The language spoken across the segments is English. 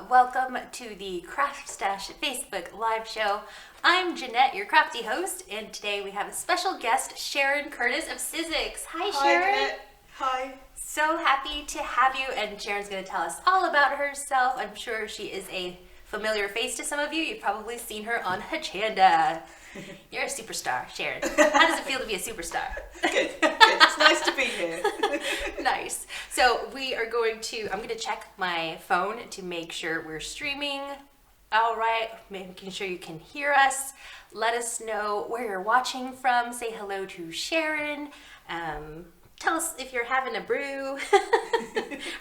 welcome to the Craft Stash Facebook live show. I'm Jeanette, your crafty host, and today we have a special guest, Sharon Curtis of Sizzix. Hi, Sharon. Hi, Jeanette. Hi. So happy to have you, and Sharon's going to tell us all about herself. I'm sure she is a familiar face to some of you. You've probably seen her on Hachanda. You're a superstar, Sharon. How does it feel to be a superstar? Good. It's nice to be here. Nice. So I'm going to check my phone to make sure we're streaming all right, making sure you can hear us. Let us know where you're watching from. Say hello to Sharon. Tell us if you're having a brew.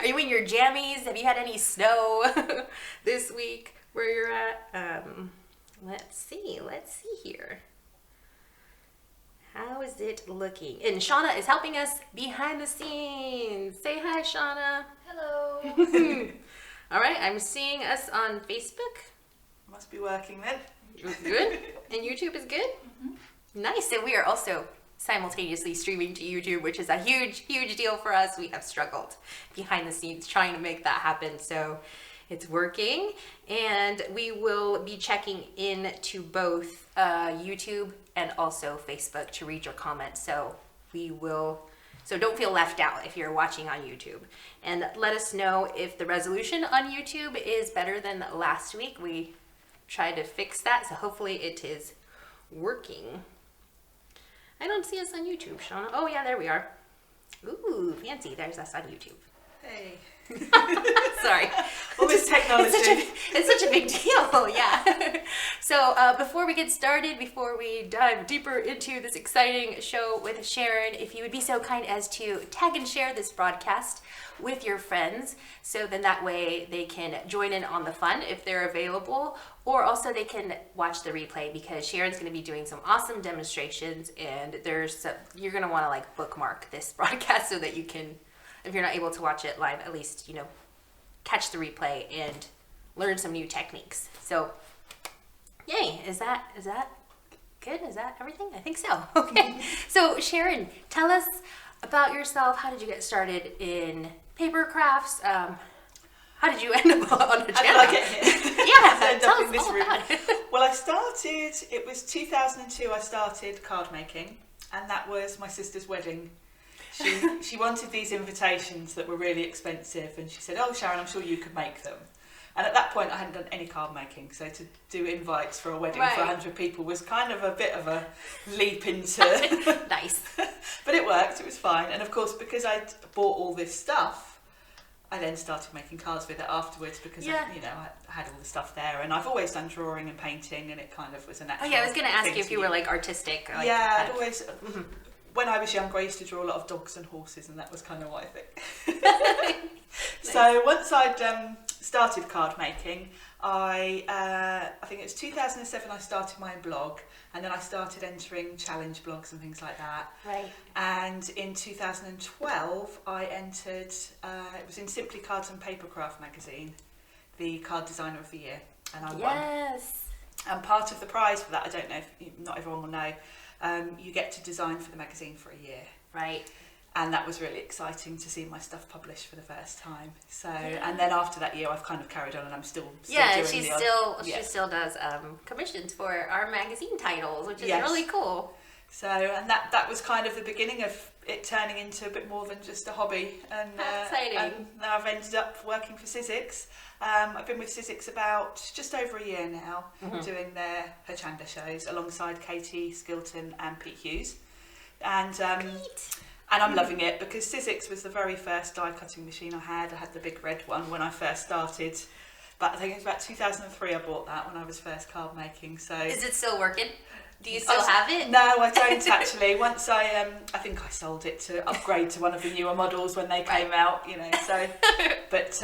Are you in your jammies? Have you had any snow this week where you're at? Let's see here. How is it looking? And Shauna is helping us behind the scenes. Say hi, Shauna. Hello. All right, I'm seeing us on Facebook. Must be working then. Good. And YouTube is good? Mm-hmm. Nice. And we are also simultaneously streaming to YouTube, which is a huge, huge deal for us. We have struggled behind the scenes trying to make that happen. So it's working. And we will be checking into both YouTube and also Facebook to read your comments. So don't feel left out if you're watching on YouTube. And let us know if the resolution on YouTube is better than last week. We tried to fix that, so hopefully it is working. I don't see us on YouTube, Shauna. Oh yeah, there we are. Ooh, fancy. There's us on YouTube. Hey. Sorry. All this technology. It's such a big deal, yeah. So before we get started, before we dive deeper into this exciting show with Sharon, if you would be so kind as to tag and share this broadcast with your friends, so then that way they can join in on the fun if they're available, or also they can watch the replay because Sharon's going to be doing some awesome demonstrations, and you're going to want to bookmark this broadcast so that you can, if you're not able to watch it live, at least, catch the replay and learn some new techniques. So, yay. Is that good? Is that everything? I think so. Okay. So, Sharon, tell us about yourself. How did you get started in paper crafts? How did you end up on a channel? How did I get here? Yeah, tell us all about it. Well, it was 2002 I started card making, and that was my sister's wedding. She wanted these invitations that were really expensive, and she said, "Oh, Sharon, I'm sure you could make them." And at that point, I hadn't done any card making, so to do invites for a wedding for 100 people was kind of a bit of a leap into... Nice. But it worked, it was fine. And of course, because I'd bought all this stuff, I then started making cards with it afterwards because I had all the stuff there. And I've always done drawing and painting, and it kind of was a natural... Oh yeah, I was going to ask you if you were artistic. I'd always... Mm-hmm. When I was younger, I used to draw a lot of dogs and horses, and that was kind of what I think. Nice. So once I'd started card making, I think it was 2007 I started my blog, and then I started entering challenge blogs and things like that. Right. And in 2012, I entered, it was in Simply Cards and Papercraft magazine, the Card Designer of the Year, and I won. Yes. And part of the prize for that, I don't know if not everyone will know, you get to design for the magazine for a year. Right. And that was really exciting to see my stuff published for the first time. So, and then after that year, I've kind of carried on, and I'm still doing she still does commissions for our magazine titles, which is really cool. So, and that was kind of the beginning of it turning into a bit more than just a hobby. And, exciting. And now I've ended up working for Sizzix. I've been with Sizzix about just over a year now, doing their Hachanda shows alongside Katie, Skilton and Pete Hughes. And I'm loving it because Sizzix was the very first die cutting machine I had. I had the big red one when I first started. But I think it was about 2003 I bought that when I was first card making. So is it still working? Do you still have it? No, I don't actually. Once I think I sold it to upgrade to one of the newer models when they came out, so, but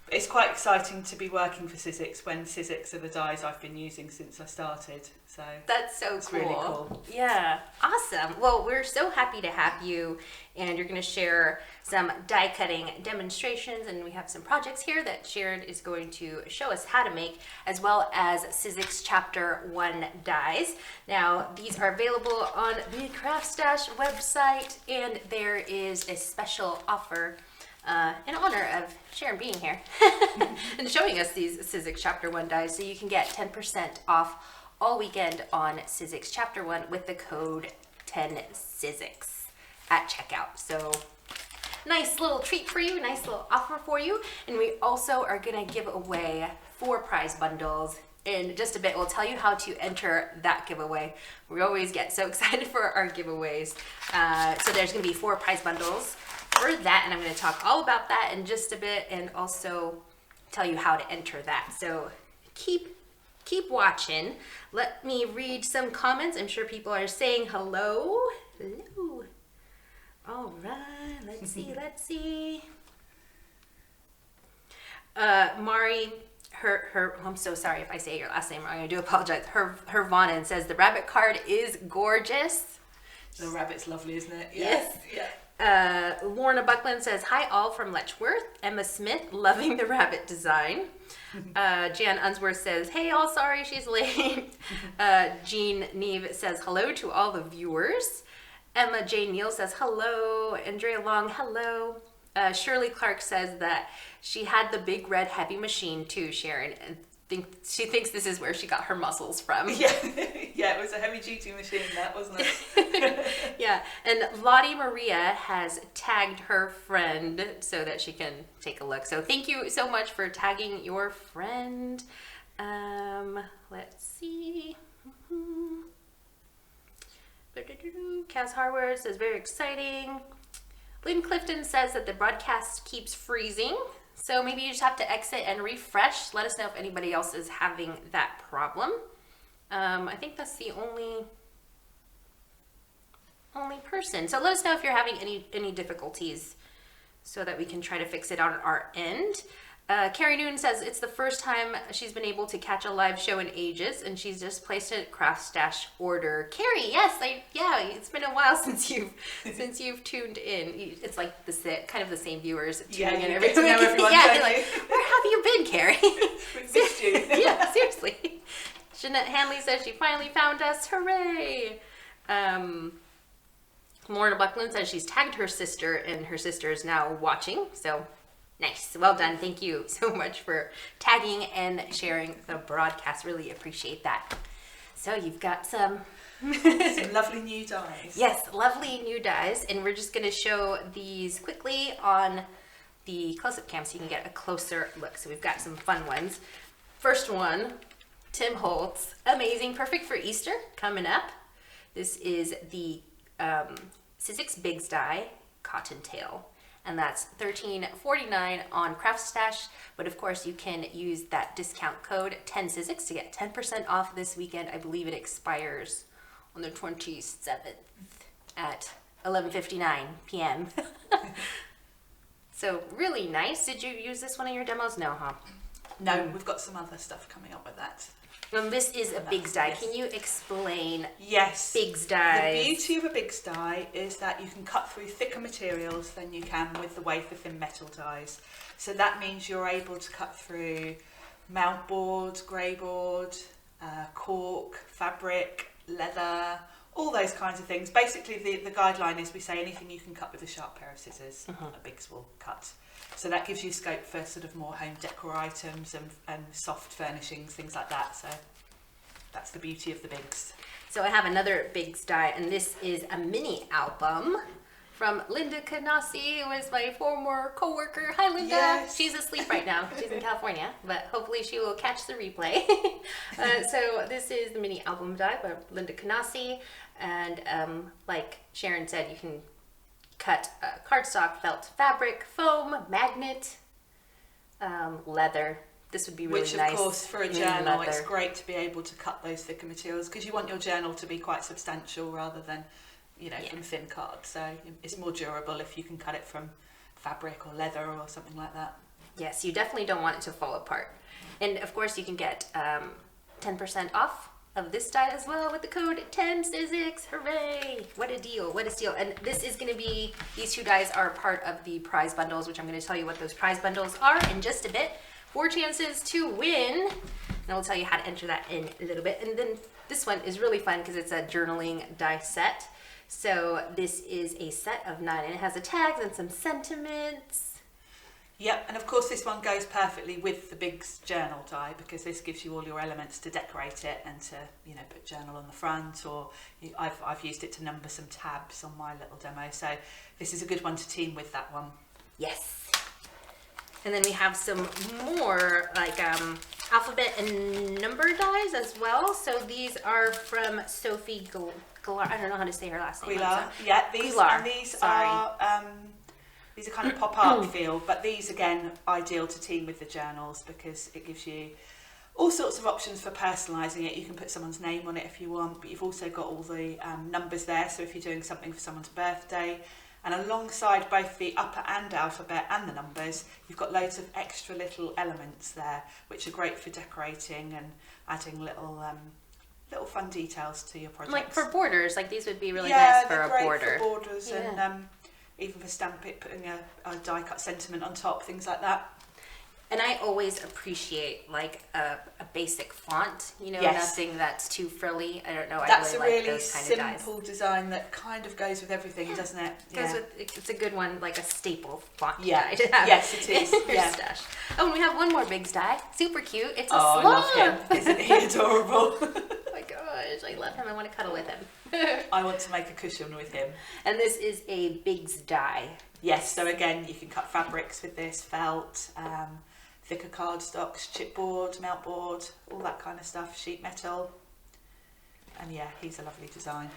it's quite exciting to be working for Sizzix when Sizzix are the dies I've been using since I started. So that's so it's cool. Really cool. Yeah, awesome. Well, we're so happy to have you, and you're going to share some die cutting demonstrations, and we have some projects here that Sharon is going to show us how to make, as well as Sizzix Chapter 1 dies. Now, these are available on the Craft Stash website, and there is a special offer in honor of Sharon being here and showing us these Sizzix Chapter 1 dies. So you can get 10% off all weekend on Sizzix Chapter 1 with the code 10Sizzix at checkout. So nice little treat for you, nice little offer for you. And we also are gonna give away 4 prize bundles in just a bit. We'll tell you how to enter that giveaway. We always get so excited for our giveaways. So there's gonna be 4 prize bundles for that, and I'm gonna talk all about that in just a bit and also tell you how to enter that. So keep watching. Let me read some comments. I'm sure people are saying hello. Hello. All right, let's see. Mari, I'm so sorry if I say your last name wrong. I do apologize. Her Vonnen says the rabbit card is gorgeous. The rabbit's lovely, isn't it? Yes. Yeah. Lorna Buckland says, hi all from Letchworth. Emma Smith, loving the rabbit design. Jan Unsworth says, hey all, sorry she's late. Jean Neve says, hello to all the viewers. Emma J. Neal says, hello. Andrea Long, hello. Shirley Clark says that she had the big red heavy machine too, Sharon, and she thinks this is where she got her muscles from. Yeah, yeah, it was a heavy duty machine, that, wasn't it? Yeah, and Lottie Maria has tagged her friend so that she can take a look. So thank you so much for tagging your friend. Let's see. Cass Harwood says, very exciting. Lynn Clifton says that the broadcast keeps freezing. So maybe you just have to exit and refresh. Let us know if anybody else is having that problem. I think that's the only person. So let us know if you're having any difficulties so that we can try to fix it on our end. Carrie Noon says it's the first time she's been able to catch a live show in ages, and she's just placed a craft stash order. Carrie, yes, it's been a while since you've tuned in. It's like kind of the same viewers tuning in every week. Yeah, you're like, where have you been, Carrie? We missed you. Yeah, seriously. Jeanette Hanley says she finally found us. Hooray! Lorna Buckland says she's tagged her sister, and her sister is now watching. So. Nice. Well done. Thank you so much for tagging and sharing the broadcast. Really appreciate that. So you've got some lovely new dies. Yes, lovely new dies. And we're just going to show these quickly on the close-up cam so you can get a closer look. So we've got some fun ones. First one, Tim Holtz. Amazing. Perfect for Easter coming up. This is the Sizzix Bigs Die Cottontail. And that's $13.49 on Craft Stash. But of course, you can use that discount code 10Sizzix to get 10% off this weekend. I believe it expires on the 27th at 11:59 p.m. So really nice. Did you use this one in your demos? No, huh? No, we've got some other stuff coming up with that. And this is a Bigs Die. Yes. Can you explain Bigs Die? The beauty of a Bigs Die is that you can cut through thicker materials than you can with the wafer thin metal dies. So that means you're able to cut through mount board, grey board, cork, fabric, leather, all those kinds of things. Basically the guideline is we say anything you can cut with a sharp pair of scissors, a Bigs will cut. So that gives you scope for sort of more home decor items and soft furnishings, things like that. So that's the beauty of the Bigs. So I have another Bigs Die, and this is a mini album from Linda Canasi, who is my former co-worker. Hi, Linda. Yes. She's asleep right now. She's in California, but hopefully she will catch the replay. So this is the mini album die by Linda Canasi, and like Sharon said, you can cut cardstock, felt, fabric, foam, magnet, leather. This would be really nice. Which, of course, for a journal, it's great to be able to cut those thicker materials because you want your journal to be quite substantial rather than, from thin card. So it's more durable if you can cut it from fabric or leather or something like that. Yes, you definitely don't want it to fall apart. And, of course, you can get 10% off of this die as well with the code 10Sizzix. Hooray! What a deal, what a steal. And this is going to be, these 2 dies are part of the prize bundles, which I'm going to tell you what those prize bundles are in just a bit. 4 chances to win, and I'll tell you how to enter that in a little bit. And then this one is really fun because it's a journaling die set. So this is a set of 9, and it has the tags and some sentiments. Yep, and of course this one goes perfectly with the Big's journal die, because this gives you all your elements to decorate it and to, you know, put journal on the front, or I've used it to number some tabs on my little demo. So this is a good one to team with that one. Yes. And then we have some more like alphabet and number dies as well. So these are from Sophie Glar. I don't know how to say her last name. Guilar. Yeah, these Guilar. and these Sorry. are kind of pop art feel, but these again ideal to team with the journals, because it gives you all sorts of options for personalising it. You can put someone's name on it if you want, but you've also got all the numbers there. So if you're doing something for someone's birthday, and alongside both the upper and alphabet and the numbers, you've got loads of extra little elements there, which are great for decorating and adding little fun details to your projects. Like for borders, like these would be really nice for a great border. for borders, and even for putting a die cut sentiment on top, things like that. And I always appreciate like a basic font, you know, Yes. nothing that's too frilly. I don't know. That's I a really like really those kind of dies. simple design that kind of goes with everything, doesn't it? Goes with, it's a good one, like a staple font Yeah. die to have Yes, it is. in your Yeah. stash. Oh, and we have one more Big's die. Super cute. It's a Oh, I sloth. love him. Isn't he adorable? Oh my gosh, I love him. I want to cuddle with him. I want to make a cushion with him. And this is a Big's die. Yes, so again, you can cut fabrics with this, felt, thicker cardstocks, chipboard, meltboard, all that kind of stuff, sheet metal. And yeah, he's a lovely design.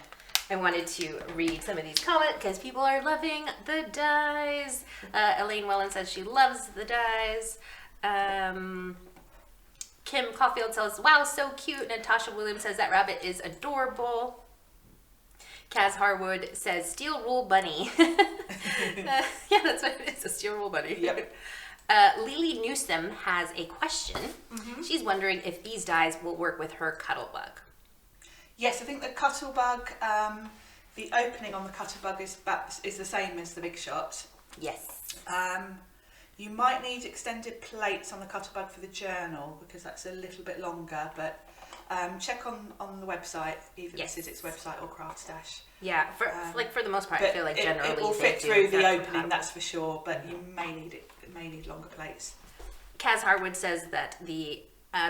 I wanted to read some of these comments because people are loving the dies. Elaine Wellen says she loves the dies. Kim Caulfield says, wow, so cute. Natasha Williams says that rabbit is adorable. Kaz Harwood says, steel wool bunny. Yeah, that's what it is, a steel wool bunny. Yep. Lily Newsom has a question. She's wondering if these dies will work with her Cuttlebug. Yes, I think the Cuttlebug, the opening on the Cuttlebug is the same as the Big Shot. Yes. You might need extended plates on the Cuttlebug for the journal, because that's a little bit longer, but check on the website, either Yes. the Sizzix website or Craft Stash. Yeah, for the most part, I But feel like generally it will they fit do through the that opening, compatible. that's for sure, but you may need longer plates. Kaz Harwood says that the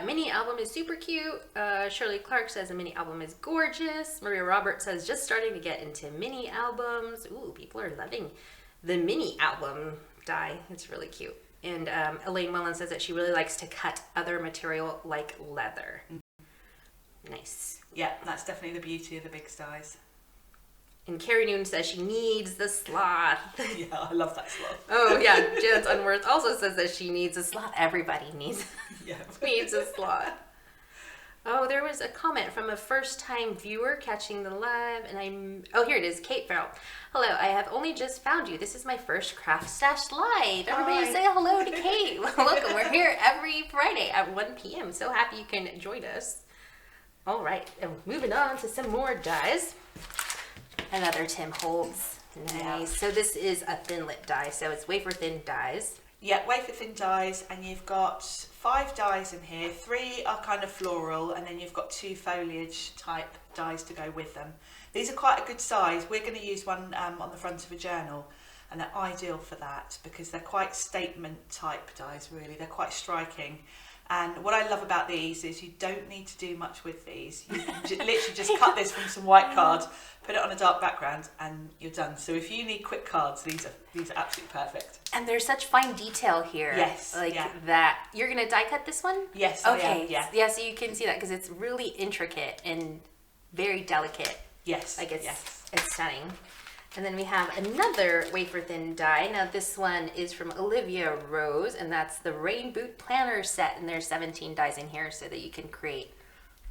mini album is super cute. Shirley Clark says the mini album is gorgeous. Maria Roberts says just starting to get into mini albums. Ooh, people are loving the mini album die. It's really cute. And Elaine Mullen says that she really likes to cut other material like leather. Nice. Yeah, that's definitely the beauty of the Big dies. And Carrie Noon says she needs the sloth. Yeah, I love that sloth. Oh yeah, Janice Unworth also says that she needs a sloth. Everybody needs Yeah. needs a sloth. Oh, there was a comment from a first-time viewer catching the live, and oh, here it is, Kate Farrell. Hello, I have only just found you. This is my first Craft Stash live. Everybody Hi. say hello to Kate. Welcome. We're here every Friday at 1 p.m. So happy you can join us. All right, and moving on to some more dies. Another Tim Holtz. Nice. Yeah. So this is a thin-lit die, so it's wafer-thin dies. Yeah, wafer thin dies, and you've got 5 dies in here. 3 are kind of floral, and then you've got 2 foliage type dies to go with them. These are quite a good size. We're going to use one on the front of a journal, and they're ideal for that because they're quite statement type dies, really. They're quite striking. And what I love about these is you don't need to do much with these. You can literally just cut this from some white card, put it on a dark background, and you're done. So if you need quick cards, these are absolutely perfect. And there's such fine detail here. Yes, Like yeah. that. You're going to die cut this one? Yes, I Okay. am, yeah. Yeah, so you can see that because it's really intricate and very delicate. Yes. Like it's, yes. it's stunning. And then we have another wafer thin die. Now this one is from Olivia Rose, and that's the Rain Boot Planner set. And there's 17 dies in here so that you can create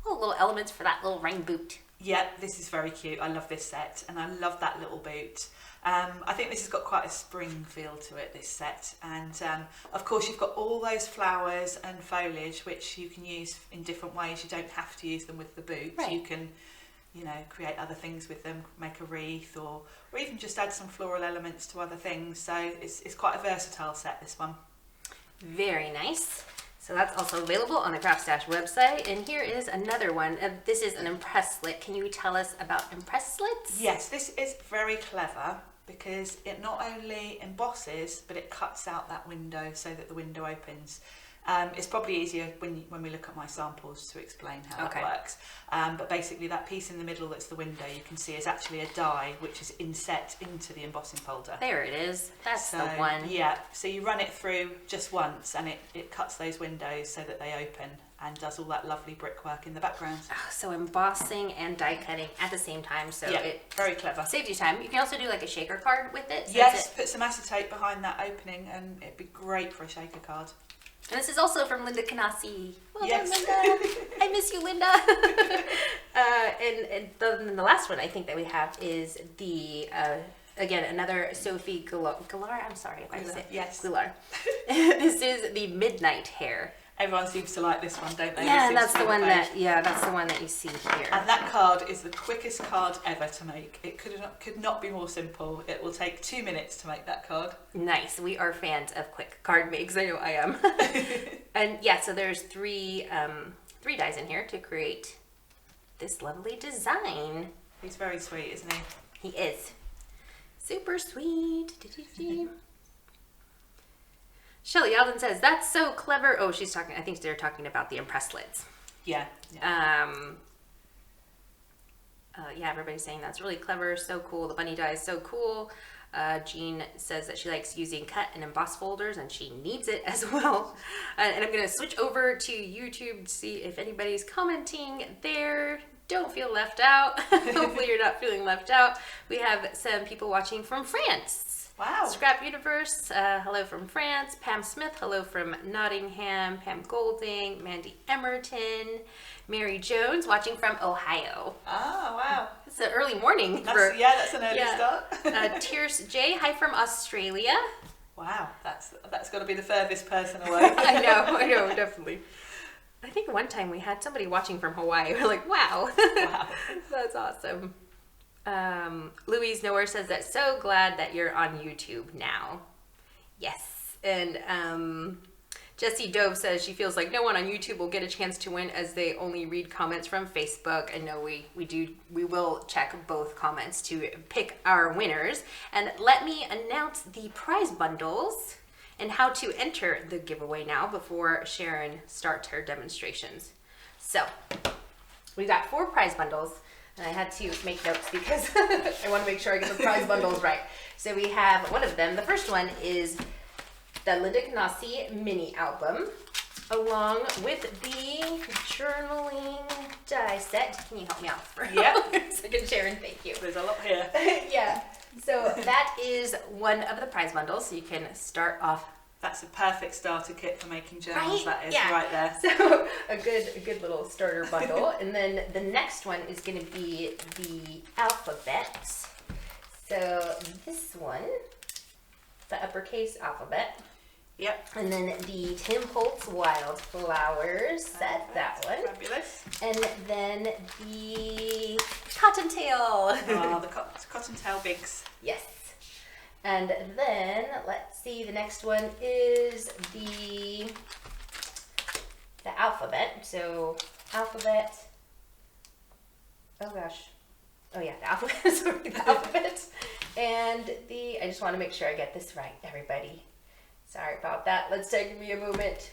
little elements for that little rain boot. Yeah, this is very cute. I love this set, and I love that little boot. I think this has got quite a spring feel to it, this set. And of course you've got all those flowers and foliage which you can use in different ways. You don't have to use them with the boot. Right. You can, you know, create other things with them, make a wreath, or even just add some floral elements to other things. So it's quite a versatile set, this one. Very nice. So that's also available on the Craft Stash website. And here is another one. This is an impress slit. Can you tell us about impress slits? Yes, this is very clever because it not only embosses, but it cuts out that window so that the window opens. It's probably easier when we look at my samples to explain how that works. But basically that piece in the middle that's the window you can see is actually a die which is inset into the embossing folder. There it is. That's the one. Yeah, so you run it through just once and it cuts those windows so that they open and does all that lovely brickwork in the background. Oh, so embossing and die cutting at the same time. So it very clever. saves you time. You can also do like a shaker card with it. Yes, put some acetate behind that opening and it'd be great for a shaker card. And this is also from Linda Canassi. Well yes. done, Linda. I miss you, Linda. and the last one I think that we have is the, again, another Sophie Goulart. I'm sorry if I say yes. Goulart. This is the Midnight Hair. Everyone seems to like this one, don't they? Yeah, that's the one that you see here. And that card is the quickest card ever to make. It could not be more simple. It will take 2 minutes to make that card. Nice. We are fans of quick card makes. I know I am. And yeah, so there's three dies in here to create this lovely design. He's very sweet, isn't he? He is. Super sweet. Shelley Alden says, that's so clever. Oh, she's talking, I think they're talking about the impress lids. Yeah. Yeah, everybody's saying that's really clever, so cool. The bunny die is so cool. Jean says that she likes using cut and emboss folders and she needs it as well. And I'm going to switch over to YouTube to see if anybody's commenting there. Don't feel left out. Hopefully you're not feeling left out. We have some people watching from France. Wow. Scrap Universe, hello from France. Pam Smith, hello from Nottingham. Pam Golding, Mandy Emerton. Mary Jones, watching from Ohio. Oh, wow. It's an early morning. That's an early start. Tears J, hi from Australia. Wow, that's got to be the furthest person away. I know, definitely. I think one time we had somebody watching from Hawaii. We're like, wow. Wow. That's awesome. Louise Nowhere says that so glad that you're on YouTube now. Yes. And Jessie Dove says she feels like no one on YouTube will get a chance to win as they only read comments from Facebook. And no, we will check both comments to pick our winners. And let me announce the prize bundles and how to enter the giveaway now before Sharon starts her demonstrations. So we got 4 prize bundles. And I had to make notes because I want to make sure I get the prize bundles right. So we have one of them. The first one is the Linda Canassi mini album, along with the journaling die set. Can you help me out for a second, Sharon? Thank you. There's a lot here. Yeah. So that is one of the prize bundles. So you can start off. That's a perfect starter kit for making journals. Right? That is Yeah. right there. So a good little starter bundle. And then the next one is going to be the alphabet. So this one, the uppercase alphabet. Yep. And then the Tim Holtz Wildflowers set, that one. Fabulous. And then the Cottontail. Oh, the Cottontail Bigs. Yes. And then, let's see, the next one is the alphabet. So, alphabet. Oh gosh. Oh yeah, the alphabet. Sorry, the alphabet. And I just want to make sure I get this right, everybody. Sorry about that. Let's take me a moment.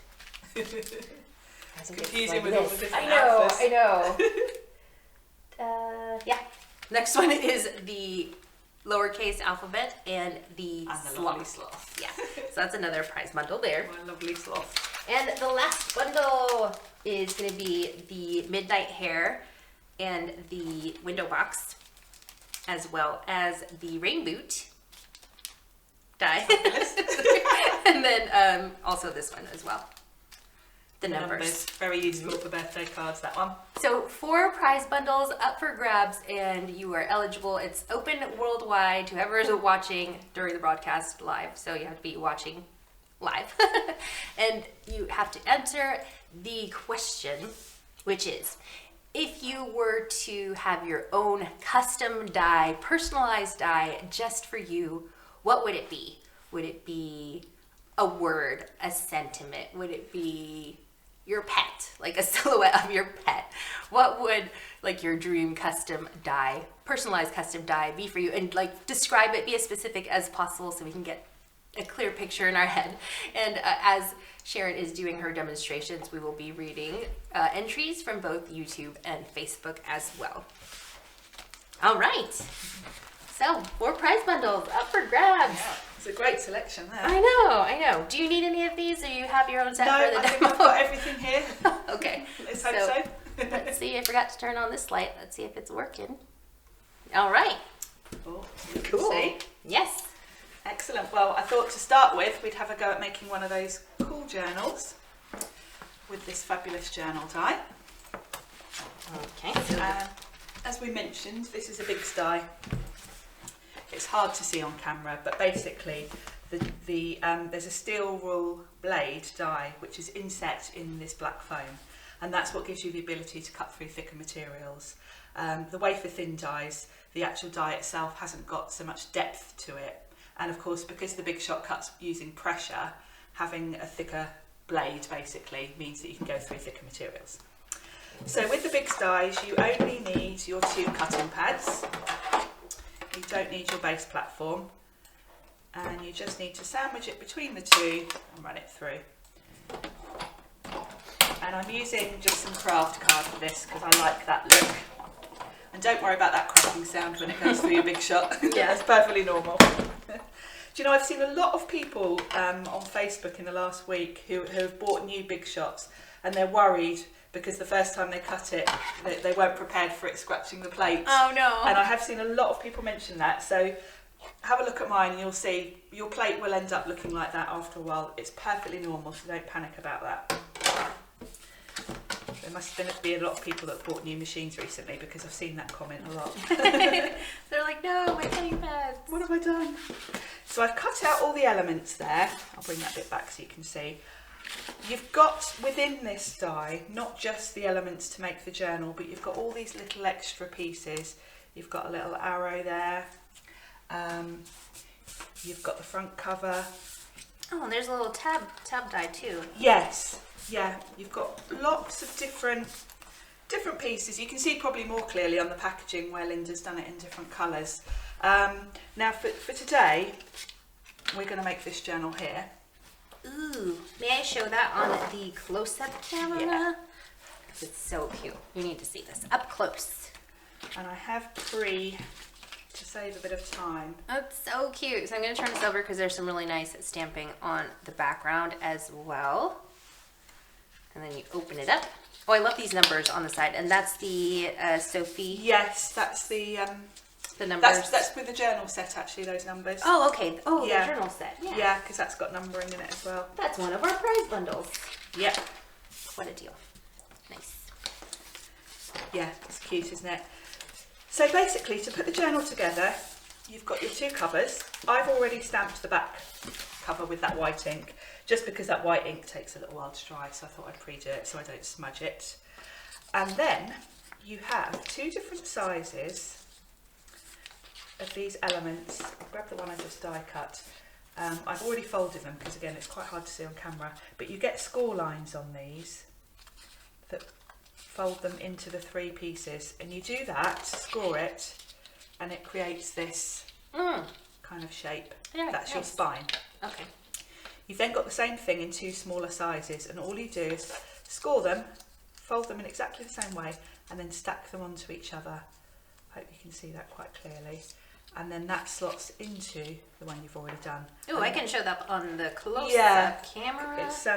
Confusing with all the different I know. Yeah. Next one is the lowercase alphabet and the lovely sloth. Yeah, so that's another prize bundle there. My lovely sloth. And the last bundle is going to be the Midnight Hair and the window box, as well as the rain boot die. And then also this one as well. The numbers. Very useful for birthday cards, that one. So 4 prize bundles up for grabs and you are eligible. It's open worldwide to whoever is watching during the broadcast live. So you have to be watching live. And you have to answer the question, which is, if you were to have your own custom die, personalized die just for you, what would it be? Would it be a word, a sentiment? Would it be your pet, like a silhouette of your pet, what would like your dream custom die, personalized custom die be for you? And like describe it, be as specific as possible so we can get a clear picture in our head. And as Sharon is doing her demonstrations, we will be reading entries from both YouTube and Facebook as well. All right. So 4 prize bundles up for grabs. Yeah, it's a great selection there. I know. Do you need any of these, or you have your own set No, for the I think demo? I've got everything here. Okay. Let's hope so. Let's see. I forgot to turn on this light. Let's see if it's working. All right. Oh, you can Cool. see. Yes. Excellent. Well, I thought to start with, we'd have a go at making one of those cool journals with this fabulous journal die. Okay. So As we mentioned, this is a big die. It's hard to see on camera, but basically there's a steel wool blade die which is inset in this black foam, and that's what gives you the ability to cut through thicker materials. The wafer thin dies, the actual die itself hasn't got so much depth to it, and of course because the Big Shot cuts using pressure, having a thicker blade basically means that you can go through thicker materials. So with the big dies you only need your 2 cutting pads. You don't need your base platform, and you just need to sandwich it between the 2 and run it through. And I'm using just some craft card for this because I like that look. And don't worry about that cracking sound when it goes through your Big Shot. Yeah. That's perfectly normal. Do you know, I've seen a lot of people on Facebook in the last week who have bought new Big Shots, and they're worried because the first time they cut it, they weren't prepared for it scratching the plate. Oh no. And I have seen a lot of people mention that. So have a look at mine and you'll see your plate will end up looking like that after a while. It's perfectly normal, so don't panic about that. There must be a lot of people that bought new machines recently because I've seen that comment a lot. They're like, no, my cutting pads. What have I done? So I've cut out all the elements there. I'll bring that bit back so you can see. You've got within this die not just the elements to make the journal, but you've got all these little extra pieces. You've got a little arrow there. You've got the front cover. Oh, and there's a little tab die too. Yes, yeah. You've got lots of different pieces. You can see probably more clearly on the packaging where Linda's done it in different colours. Now for today, we're going to make this journal here. Ooh, may I show that on the close-up camera? Yeah. It's so cute. You need to see this up close. And I have to save a bit of time. Oh, it's so cute. So I'm going to turn this over because there's some really nice stamping on the background as well. And then you open it up. Oh, I love these numbers on the side. And that's the Sophie. Yes, that's the numbers. That's with the journal set actually, those numbers. Oh, okay. Oh, Yeah. the journal set. Yeah. Yeah, because that's got numbering in it as well. That's one of our prize bundles. Yep. What a deal. Nice. Yeah, it's cute, isn't it? So basically, to put the journal together, you've got your 2 covers. I've already stamped the back cover with that white ink, just because that white ink takes a little while to dry, so I thought I'd pre-do it so I don't smudge it. And then you have 2 different sizes of these elements. I'll grab the one I just die cut. I've already folded them because again it's quite hard to see on camera, but you get score lines on these that fold them into the 3 pieces, and you do that, score it, and it creates this kind of shape. Yeah, that's your nice. spine. Okay. You've then got the same thing in 2 smaller sizes, and all you do is score them, fold them in exactly the same way, and then stack them onto each other. I hope you can see that quite clearly. And then that slots into the one you've already done. Oh, I can show that on the close-up camera. It's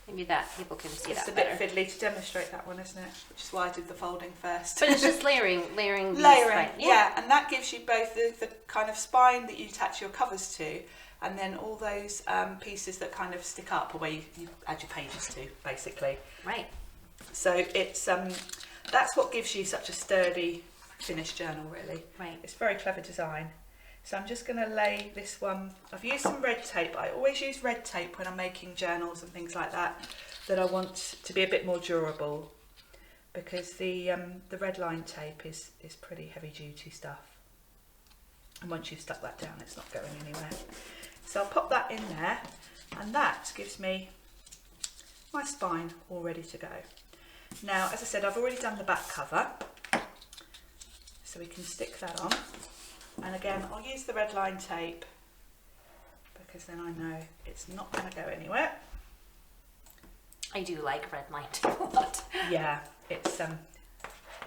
Maybe that people can see it's that a better. bit fiddly to demonstrate that one, isn't it? Which is why I did the folding first. But it's just layering. Layering, these, right? yeah, and that gives you both the kind of spine that you attach your covers to, and then all those pieces that kind of stick up, or where you add your pages to, basically. Right. So it's that's what gives you such a sturdy finished journal, really. Right. It's very clever design. So I'm just going to lay this one. I've used some red tape. I always use red tape when I'm making journals and things like that I want to be a bit more durable, because the red line tape is pretty heavy duty stuff. And once you've stuck that down, it's not going anywhere. So I'll pop that in there, and that gives me my spine all ready to go. Now, as I said, I've already done the back cover, so we can stick that on. And again, I'll use the red line tape because then I know it's not going to go anywhere. I do like red line tape a lot. Yeah, it's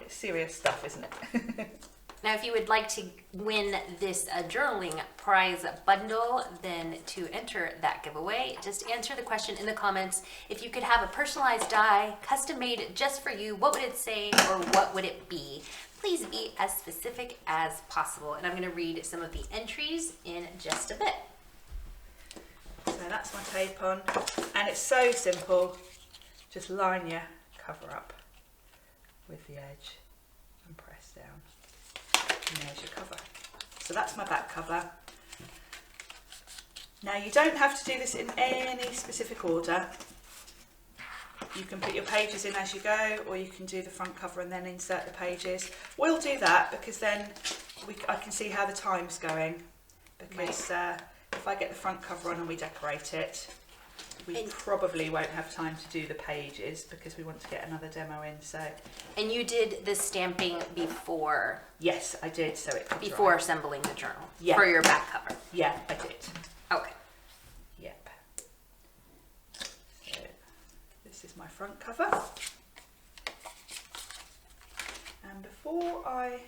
serious stuff, isn't it? Now, if you would like to win this journaling prize bundle, then to enter that giveaway, just answer the question in the comments. If you could have a personalized die, custom made just for you, what would it say or what would it be? Please be as specific as possible. And I'm going to read some of the entries in just a bit. So that's my tape on, and it's so simple. Just line your cover up with the edge and press down. And there's your cover. So that's my back cover. Now you don't have to do this in any specific order. You can put your pages in as you go, or you can do the front cover and then insert the pages. We'll do that because then I can see how the time's going. Because if I get the front cover on and we decorate it, we probably won't have time to do the pages because we want to get another demo in. So. And you did the stamping before? Yes, I did. So it before assembling the journal. Yeah. For your back cover. Yeah, I did. Okay. Yep. So this is my front cover. And before I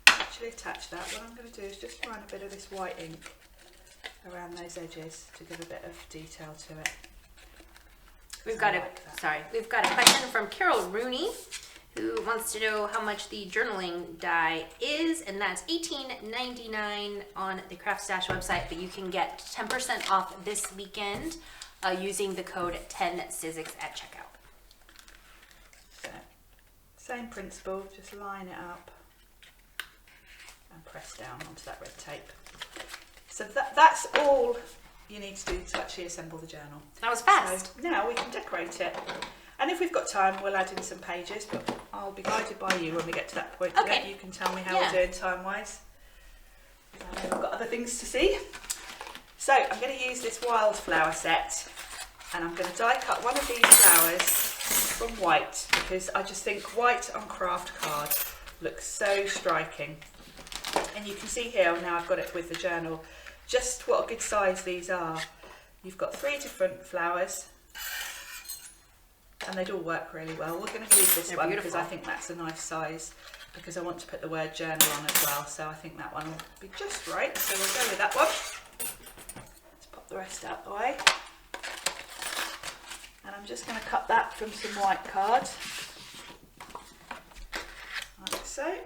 actually attach that, what I'm going to do is just run a bit of this white ink around those edges to give a bit of detail to it. We've got a question from Carol Rooney, who wants to know how much the journaling die is, and that's $18.99 on the Craft Stash website, but you can get 10% off this weekend using the code 10Sizzix at checkout. So, same principle, just line it up and press down onto that red tape. So that's all you need to do to actually assemble the journal. That was fast. So now we can decorate it. And if we've got time, we'll add in some pages, but I'll be guided by you when we get to that point. Okay. You can tell me how we're doing time-wise. I know we've got other things to see. So I'm going to use this wildflower set, and I'm going to die cut one of these flowers from white, because I just think white on craft card looks so striking. And you can see here, now I've got it with the journal, just what a good size these are. You've got 3 different flowers, and they'd all work really well. We're going to use this one because I think that's a nice size, because I want to put the word journal on as well, so I think that one will be just right. So we'll go with that one. Let's pop the rest out the way. And I'm just going to cut that from some white card, like so.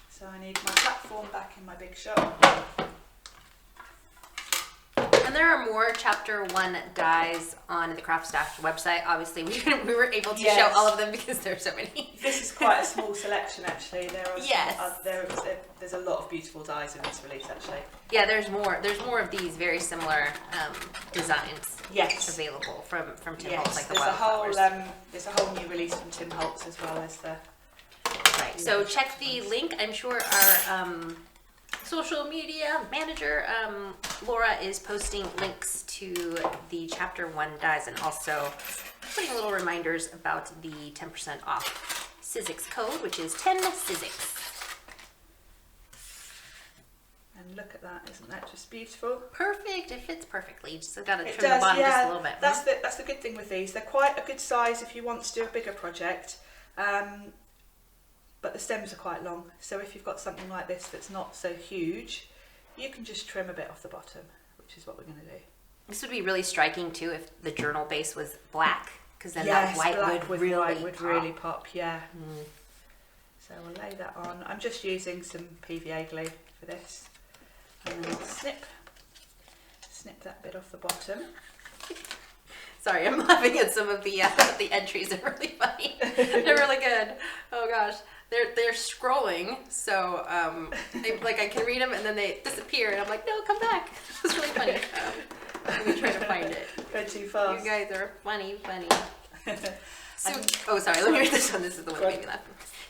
So I need my platform back in my big shop. And there are more Chapter 1 dies on the Craft Stash website. Obviously, we were able to show all of them because there's so many. This is quite a small selection, actually. There are Yes. there's a lot of beautiful dies in this release, actually. Yeah, there's more. There's more of these very similar designs. Yes. Available from Tim Yes. Holtz, like the There's wildflowers. there's a whole new release from Tim Holtz as well as the. Right. So check the link. I'm sure our social media manager Laura is posting links to the Chapter 1 dies, and also putting little reminders about the 10% off Sizzix code, which is 10Sizzix. And look at that, isn't that just beautiful? Perfect. It fits perfectly. You just got to It trim the does, bottom yeah. just a little bit. That's the good thing with these. They're quite a good size if you want to do a bigger project. But the stems are quite long, so if you've got something like this that's not so huge, you can just trim a bit off the bottom, which is what we're going to do. This would be really striking too if the journal base was black, because then Yes, that white black would with really white would pop. really pop, yeah. So we'll lay that on. I'm just using some PVA glue for this, and then I'll snip that bit off the bottom. Sorry, I'm laughing at some of the entries. They're really funny. They're really good. Oh gosh, they're scrolling, so I can read them and then they disappear, and I'm like, no, come back. It's really funny. Let me try to find it. Go too fast. You guys are funny. Oh, sorry, let me read this one. This is the one that made me laugh.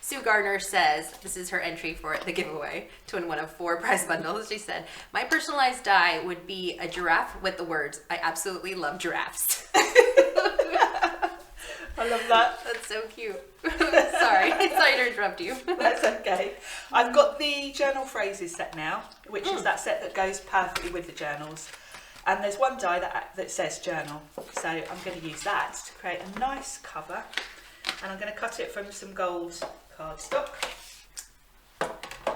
Sue Gardner says, this is her entry for the giveaway to win one of 4 prize bundles. She said, my personalized die would be a giraffe with the words, I absolutely love giraffes. I love that. That's so cute. Sorry to interrupt you. That's okay. I've got the journal phrases set now, which is that set that goes perfectly with the journals. And there's one die that says journal. So I'm going to use that to create a nice cover. And I'm going to cut it from some gold cardstock.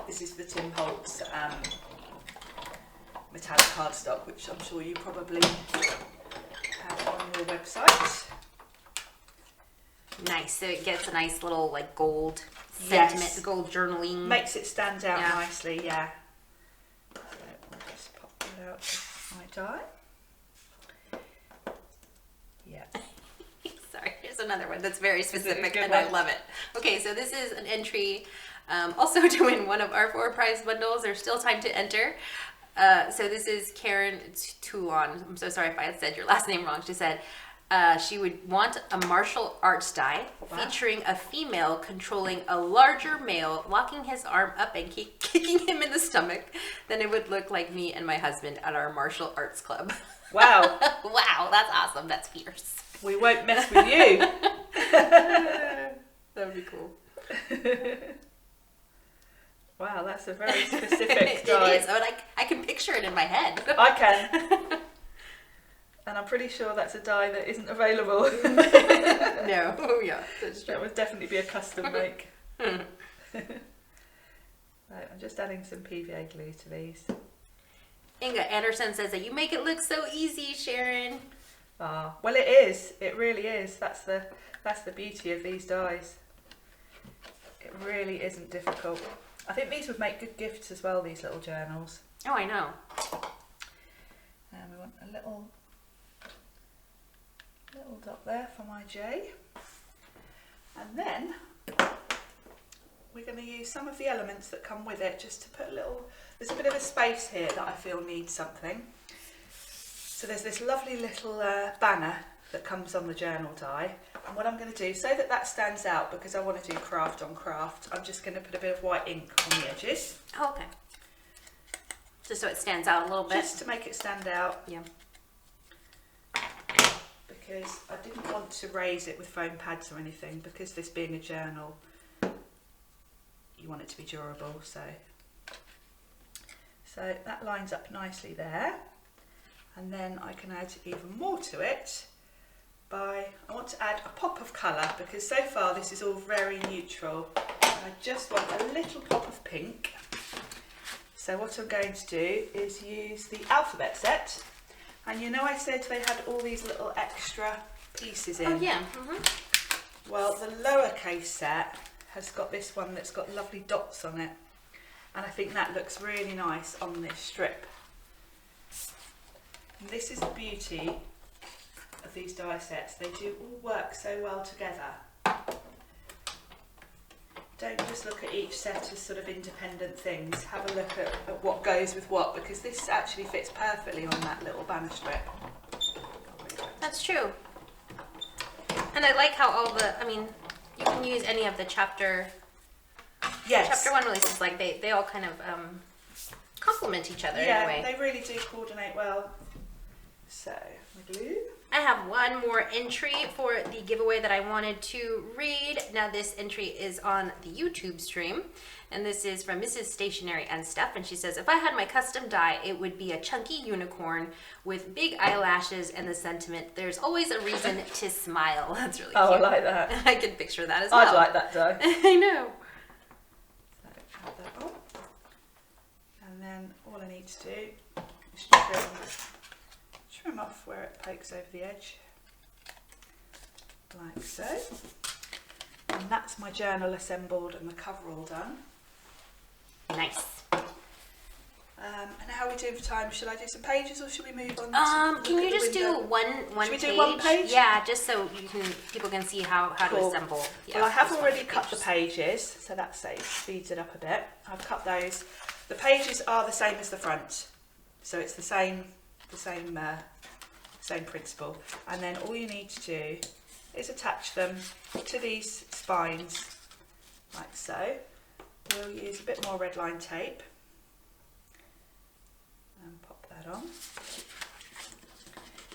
This is the Tim Holtz metallic cardstock, which I'm sure you probably have on your website. Nice. So it gets a nice little like gold sentiment, gold journaling. Makes it stand out nicely, yeah. So I'll just pop that out of my die. Yeah. Sorry, here's another one that's very specific and one? I love it. Okay, so this is an entry also to win one of our 4 prize bundles. There's still time to enter. So this is Karen Toulon. I'm so sorry if I said your last name wrong. She said she would want a martial arts die featuring a female controlling a larger male, locking his arm up and kicking him in the stomach. Then it would look like me and my husband at our martial arts club. Wow. Wow, that's awesome. That's fierce. We won't mess with you. That would be cool. Wow, that's a very specific die. It is. I can picture it in my head. I can. And I'm pretty sure that's a die that isn't available. No. Oh, yeah. That's true. That would definitely be a custom make. Right, I'm just adding some PVA glue to these. Inga Anderson says that you make it look so easy, Sharon. Ah, well it is. It really is. That's the beauty of these dies. It really isn't difficult. I think these would make good gifts as well, these little journals. Oh, I know. And we want a little dot there for my J. And then we're going to use some of the elements that come with it just to put there's a bit of a space here that I feel needs something. So there's this lovely little banner that comes on the journal die. And what I'm going to do, so that stands out, because I want to do craft on craft, I'm just going to put a bit of white ink on the edges. Oh, okay. Just so it stands out a little bit. Just to make it stand out. Yeah. Because I didn't want to raise it with foam pads or anything, because this being a journal, you want it to be durable. So that lines up nicely there. And then I can add even more to it I want to add a pop of colour, because so far this is all very neutral. And I just want a little pop of pink. So what I'm going to do is use the alphabet set. And you know I said they had all these little extra pieces in? Oh yeah. Mm-hmm. Well, the lowercase set has got this one that's got lovely dots on it. And I think that looks really nice on this strip. And this is the beauty of these die sets. They do all work so well together. Don't just look at each set as sort of independent things. Have a look at what goes with what, because this actually fits perfectly on that little banner strip. That's true. And I like how you can use any of the chapter chapter 1 releases, like they all kind of complement each other in a way. Yeah, they really do coordinate well. So, my glue. I have one more entry for the giveaway that I wanted to read. Now this entry is on the YouTube stream, and this is from Mrs. Stationery and Stuff, and she says, if I had my custom die, it would be a chunky unicorn with big eyelashes and the sentiment, there's always a reason to smile. That's really cute. Oh, I like that. I can picture that as well. I'd like that die. I know. So, add that on. And then all I need to do is trim off where it pokes over the edge, like so. And that's my journal assembled and the cover all done. Nice. And how are we doing for time? Should I do some pages or should we move on? Can you just do one Should we page? do one page? Yeah, just so people can see how Cool. to assemble. Yeah, Well, I have just already one cut the page. pages, so that speeds it up a bit. I've cut those. The pages are the same as the front, so it's the same principle. And then all you need to do is attach them to these spines like so. We'll use a bit more red line tape and pop that on.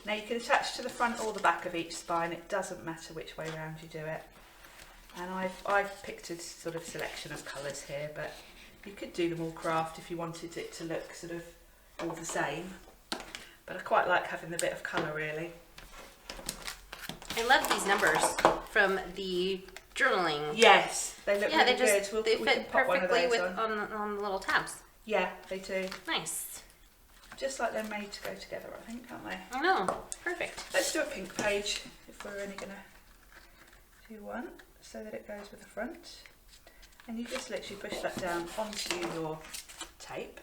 Now you can attach to the front or the back of each spine, it doesn't matter which way around you do it. And I've picked a sort of selection of colours here, but you could do them all craft if you wanted it to look sort of all the same. But I quite like having the bit of colour really. I love these numbers from the journaling. Yes, they look really just, good. they fit perfectly with on the little tabs. Yeah, they do. Nice. Just like they're made to go together, I think, aren't they? I know. Perfect. Let's do a pink page if we're only going to do one, so that it goes with the front. And you just literally push that down onto your tape.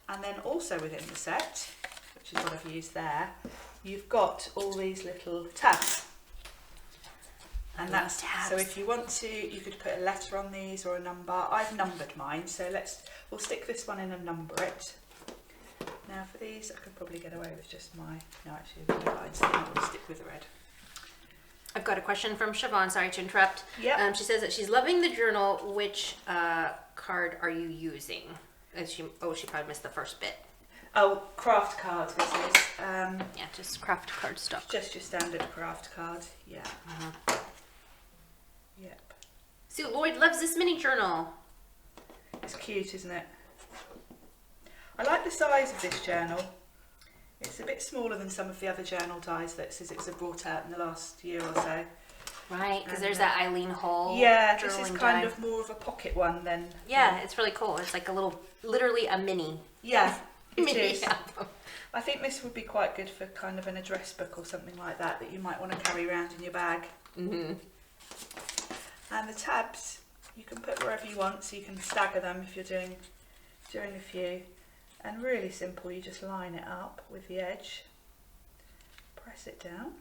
And then also within the set, which is what I've used there, you've got all these little tabs. And that's tabs. So if you want to, you could put a letter on these or a number. I've numbered mine, so we'll stick this one in and number it. Now for these, I could probably get away with just no, actually the blue lines, so we'll stick with the red. I've got a question from Siobhan, sorry to interrupt. Yep. She says that she's loving the journal. Which card are you using? And she probably missed the first bit. Oh, craft card this is. Yeah, just craft card stock. Just your standard craft card, yeah. Yep. Sue Lloyd loves this mini journal. It's cute, isn't it? I like the size of this journal. It's a bit smaller than some of the other journal dies that Sizzix have brought out in the last year or so. Right, because there's that Eileen Hall. Yeah, this is journaling kind die. of more of a pocket one than... Yeah, it's really cool. It's like a little, literally a mini. Yeah, it mini is. album. I think this would be quite good for kind of an address book or something like that you might want to carry around in your bag. Mm-hmm. And the tabs, you can put wherever you want, so you can stagger them if you're doing a few. And really simple, you just line it up with the edge, press it down.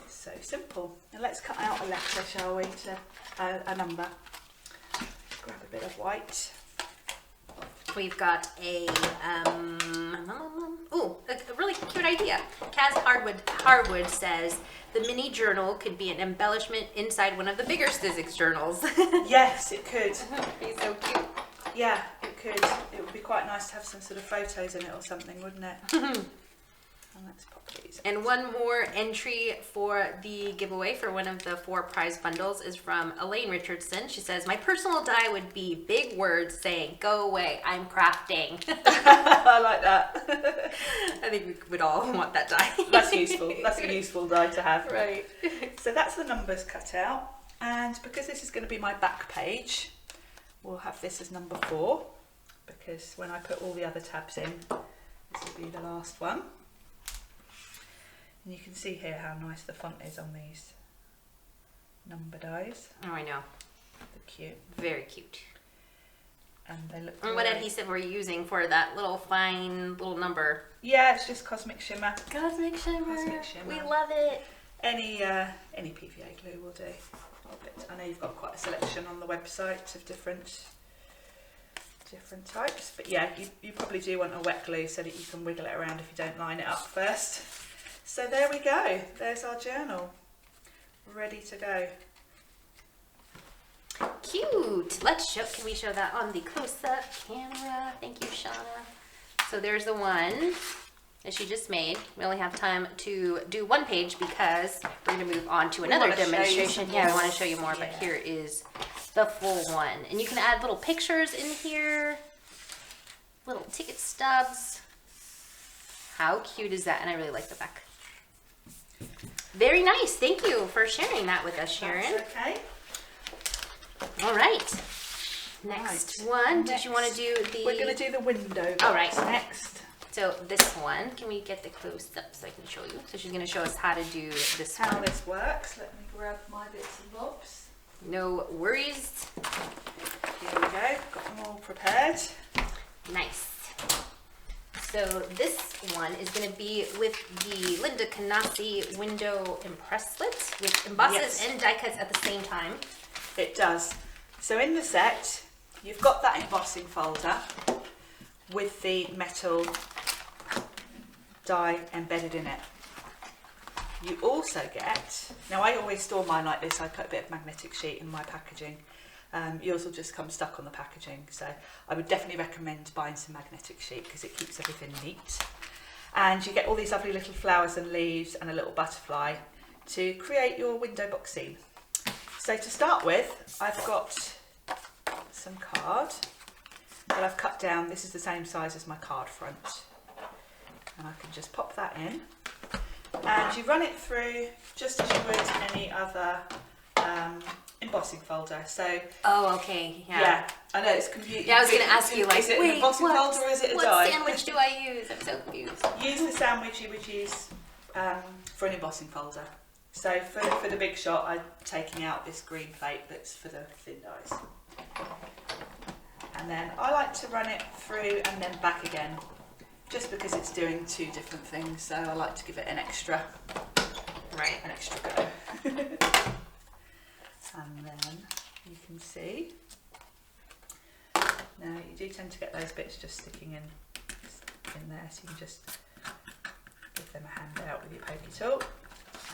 So simple. And let's cut out a letter, shall we, to a number. Grab a bit of white. We've got a really cute idea. Kaz Harwood says the mini journal could be an embellishment inside one of the bigger Sizzix journals. Yes, it could. It'd be so cute. Yeah, it could. It would be quite nice to have some sort of photos in it or something, wouldn't it? And let's pop these. And one more entry for the giveaway for one of the 4 prize bundles is from Elaine Richardson. She says, my personal die would be big words saying, go away, I'm crafting. I like that. I think we would all want that die. That's useful. That's a useful die to have. Right. So that's the numbers cut out. And because this is going to be my back page, we'll have this as number 4. Because when I put all the other tabs in, this will be the last one. And you can see here how nice the font is on these number dies. Oh, I know. They're cute. Very cute. And they look And what adhesive were you using for that little fine little number? Yeah, it's just Cosmic Shimmer. Cosmic Shimmer. Cosmic Shimmer. We love it. Any PVA glue will do. I know you've got quite a selection on the website of different types. But yeah, you probably do want a wet glue so that you can wiggle it around if you don't line it up first. So there we go, there's our journal, ready to go. Cute. Can we show that on the close-up camera? Thank you, Shauna. So there's the one that she just made. We only have time to do one page because we're going to move on to another demonstration. Yeah, we want to show you more, but here is the full one. And you can add little pictures in here, little ticket stubs. How cute is that? And I really like the back. Very nice. Thank you for sharing that with us, Sharon. That's okay. All right. Next one. Did you want to do the... We're going to do the window All right. next. So this one, can we get the close up so I can show you? So she's going to show us how to do this How one. this works. Let me grab my bits and bobs. No worries. Here we go. Got them all prepared. Nice. So this one is going to be with the Linda Canassi window impresslet, which embosses and die cuts at the same time. It does. So in the set, you've got that embossing folder with the metal die embedded in it. you also get, now I always store mine like this, I put a bit of magnetic sheet in my packaging. Yours will just come stuck on the packaging, so I would definitely recommend buying some magnetic sheet because it keeps everything neat. And you get all these lovely little flowers and leaves and a little butterfly to create your window box scene. So to start with, I've got some card that I've cut down. This is the same size as my card front. And I can just pop that in. And you run it through just as you would any other embossing folder. So Oh, okay. yeah, I know it's confusing. Yeah, I was going to ask you, like, is it an wait, embossing folder or is it a what die? sandwich do I use? I'm so confused. Use the sandwich you would use for an embossing folder. So for the big shot, I'm taking out this green plate that's for the thin dies. And then I like to run it through and then back again, just because it's doing two different things. So I like to give it an extra go. And then you can see, now you do tend to get those bits just sticking in there, so you can just give them a hand out with your pokey tool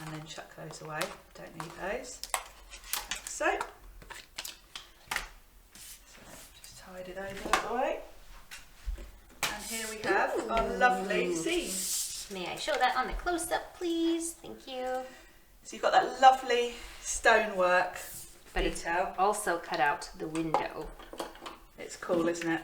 and then chuck those away, don't need those. Like so. Just tidy those out of the way. And here we have our lovely scene. May I show that on the close-up, please? Thank you. So you've got that lovely stonework But it's detail. also cut out the window. It's cool, isn't it?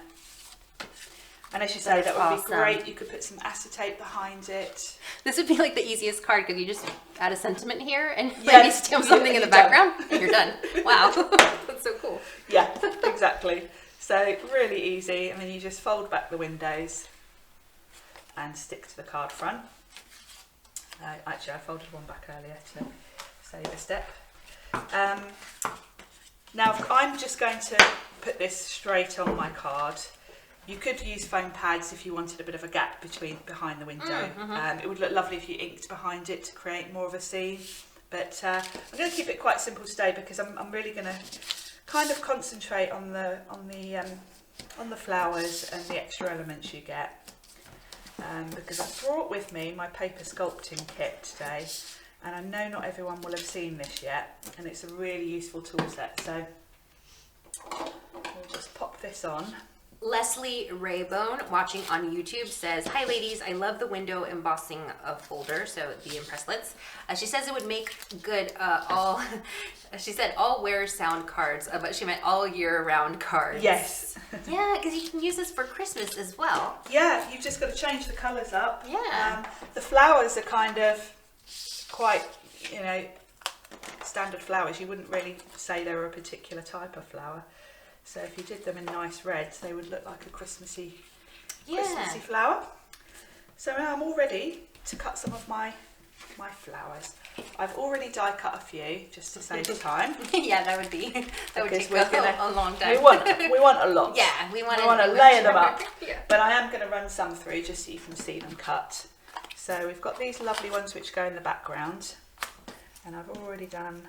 And as you say, that would awesome. be great. You could put some acetate behind it. This would be like the easiest card because you just add a sentiment here and maybe Yes. stamp something in the You're background and you're done. Wow, that's so cool. Yeah, exactly. So really easy. And then you just fold back the windows and stick to the card front. Actually, I folded one back earlier to save a step. Now I'm just going to put this straight on my card. You could use foam pads if you wanted a bit of a gap behind the window. It would look lovely if you inked behind it to create more of a scene. But I'm going to keep it quite simple today because I'm really going to kind of concentrate on the flowers and the extra elements you get. Because I brought with me my paper sculpting kit today, and I know not everyone will have seen this yet, and it's a really useful tool set. So we'll just pop this on. Leslie Raybone, watching on YouTube, says, "Hi ladies, I love the window embossing folder, so the impresslets. She says it would make good all, she said all wear sound cards, but she meant all year round cards." Yes. Yeah, because you can use this for Christmas as well. Yeah, you've just got to change the colours up. Yeah. The flowers are kind of quite, standard flowers. You wouldn't really say they were a particular type of flower. So if you did them in nice reds, they would look like a Christmassy flower. So now I'm all ready to cut some of my flowers. I've already die cut a few just to save time. Yeah, that would take a long time. We want a lot. Yeah, we want to layer them up. Yeah. But I am going to run some through just so you can see them cut. So we've got these lovely ones which go in the background, and I've already done.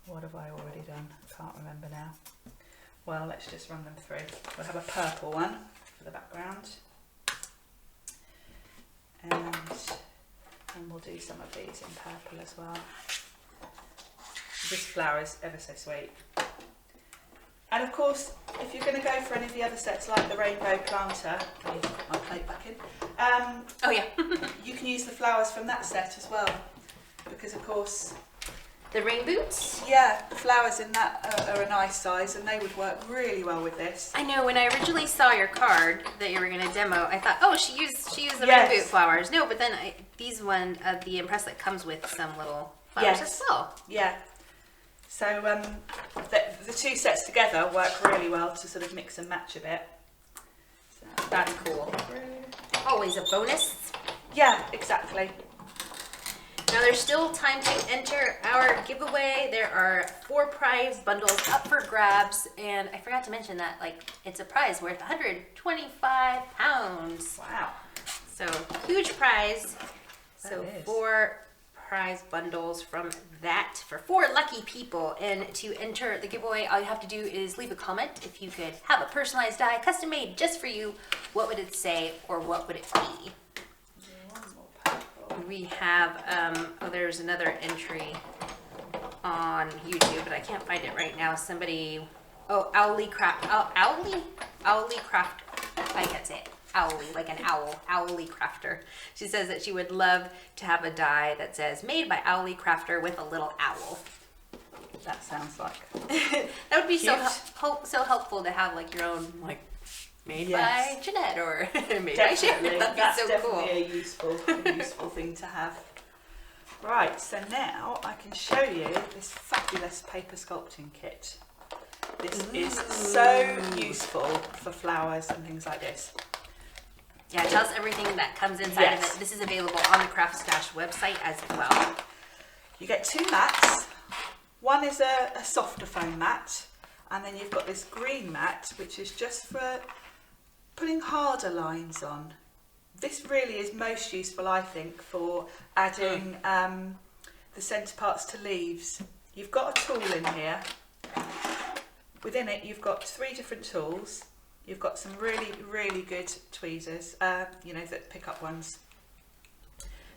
What have I already done? I can't remember now. Well, let's just run them through. We'll have a purple one for the background. And we'll do some of these in purple as well. This flower is ever so sweet. And of course, if you're going to go for any of the other sets like the rainbow planter, I need to put my plate back in. Oh yeah. You can use the flowers from that set as well, because of course, The rain boots? yeah, the flowers in that are a nice size and they would work really well with this. I know, when I originally saw your card that you were going to demo, I thought, oh, she used the Yes. rain boot flowers. No, but then these one, the impresslet comes with some little flowers as well. Yeah. So the two sets together work really well to sort of mix and match a bit. So That's cool. Always a bonus. yeah, exactly. Now there's still time to enter our giveaway. There are 4 prize bundles up for grabs, and I forgot to mention that it's a prize worth 125 pounds. Wow. So huge prize. So That is. 4 prize bundles from that for 4 lucky people. And to enter the giveaway, all you have to do is leave a comment. If you could have a personalized die custom made just for you, what would it say or what would it be? One more purple. we have, there's another entry on YouTube, but I can't find it right now. Somebody, Owly Craft, Owly Craft, I can't say it. Owly, like an owl, Owly Crafter. She says that she would love to have a die that says made by Owly Crafter with a little owl. That sounds like That would be so helpful to have like your own like made by Jeanette or made by Sharon. That'd be That's so definitely cool. a useful thing to have. Right, so now I can show you this fabulous paper sculpting kit. This is so useful for flowers and things like this. Yeah, tell us everything that comes inside of it. This is available on the Craft Stash website as well. You get 2 mats. One is a softer foam mat, and then you've got this green mat, which is just for putting harder lines on. This really is most useful, I think, for adding the centre parts to leaves. You've got a tool in here. Within it, you've got 3 different tools. You've got some really, really good tweezers, that pick up ones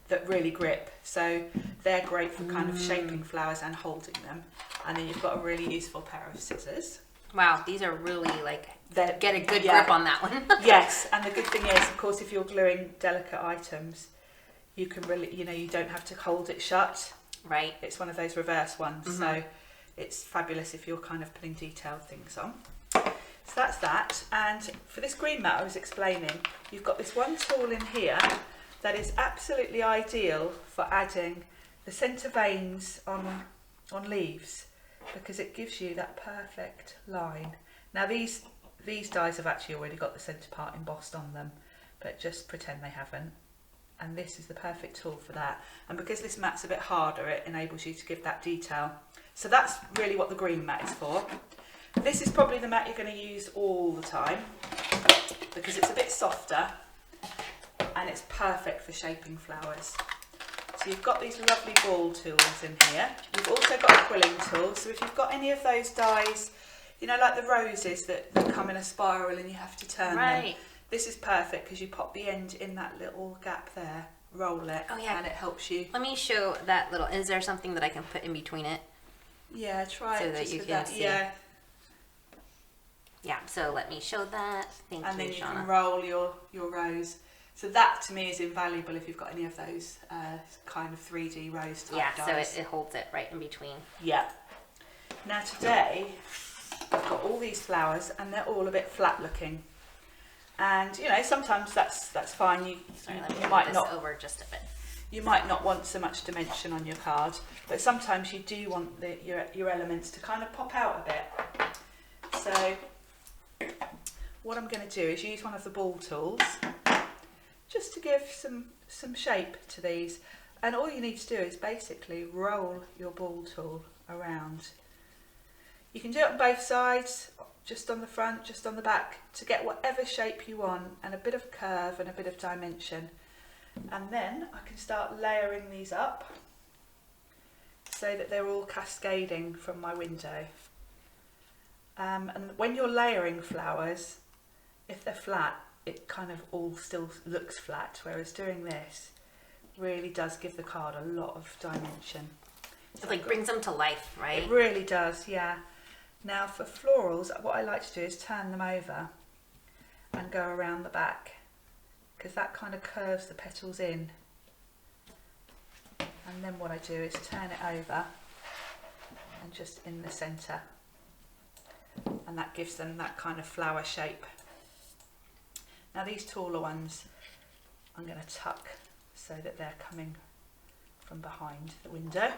that really grip. So they're great for kind of shaping flowers and holding them. And then you've got a really useful pair of scissors. Wow, these are really like, get a good grip on that one. Yes, and the good thing is, of course, if you're gluing delicate items, you can really, you don't have to hold it shut. Right. It's one of those reverse ones, so it's fabulous if you're kind of putting detailed things on. So that's that. And for this green mat I was explaining, you've got this one tool in here that is absolutely ideal for adding the centre veins on leaves, because it gives you that perfect line. Now these dies have actually already got the centre part embossed on them, but just pretend they haven't. And this is the perfect tool for that. And because this mat's a bit harder, it enables you to give that detail. So that's really what the green mat is for. This is probably the mat you're going to use all the time, because it's a bit softer and it's perfect for shaping flowers. So you've got these lovely ball tools in here. You've also got a quilling tool, so if you've got any of those dies, like the roses that come in a spiral and you have to turn them, this is perfect because you pop the end in that little gap there, roll it, and it helps you. Let me show that little, is there something that I can put in between it? Yeah, try so it. that just you with can that. see. Yeah, so let me show that. Thank and you, then you Shauna. can roll your rose. So that to me is invaluable if you've got any of those kind of 3D rose type dies. So it holds it right in between. Yeah. Now today I've got all these flowers and they're all a bit flat looking. And sometimes that's fine. You might not over just a bit. You might not want so much dimension on your card, but sometimes you do want your elements to kind of pop out a bit. So what I'm going to do is use one of the ball tools just to give some shape to these. And all you need to do is basically roll your ball tool around. You can do it on both sides, just on the front, just on the back, to get whatever shape you want and a bit of curve and a bit of dimension. And then I can start layering these up so that they're all cascading from my window. And when you're layering flowers, if they're flat, it kind of all still looks flat, whereas doing this really does give the card a lot of dimension. It like brings them to life, right? It really does, yeah. Now for florals, what I like to do is turn them over and go around the back, because that kind of curves the petals in. And then what I do is turn it over and just in the centre, and that gives them that kind of flower shape. Now these taller ones I'm going to tuck so that they're coming from behind the window.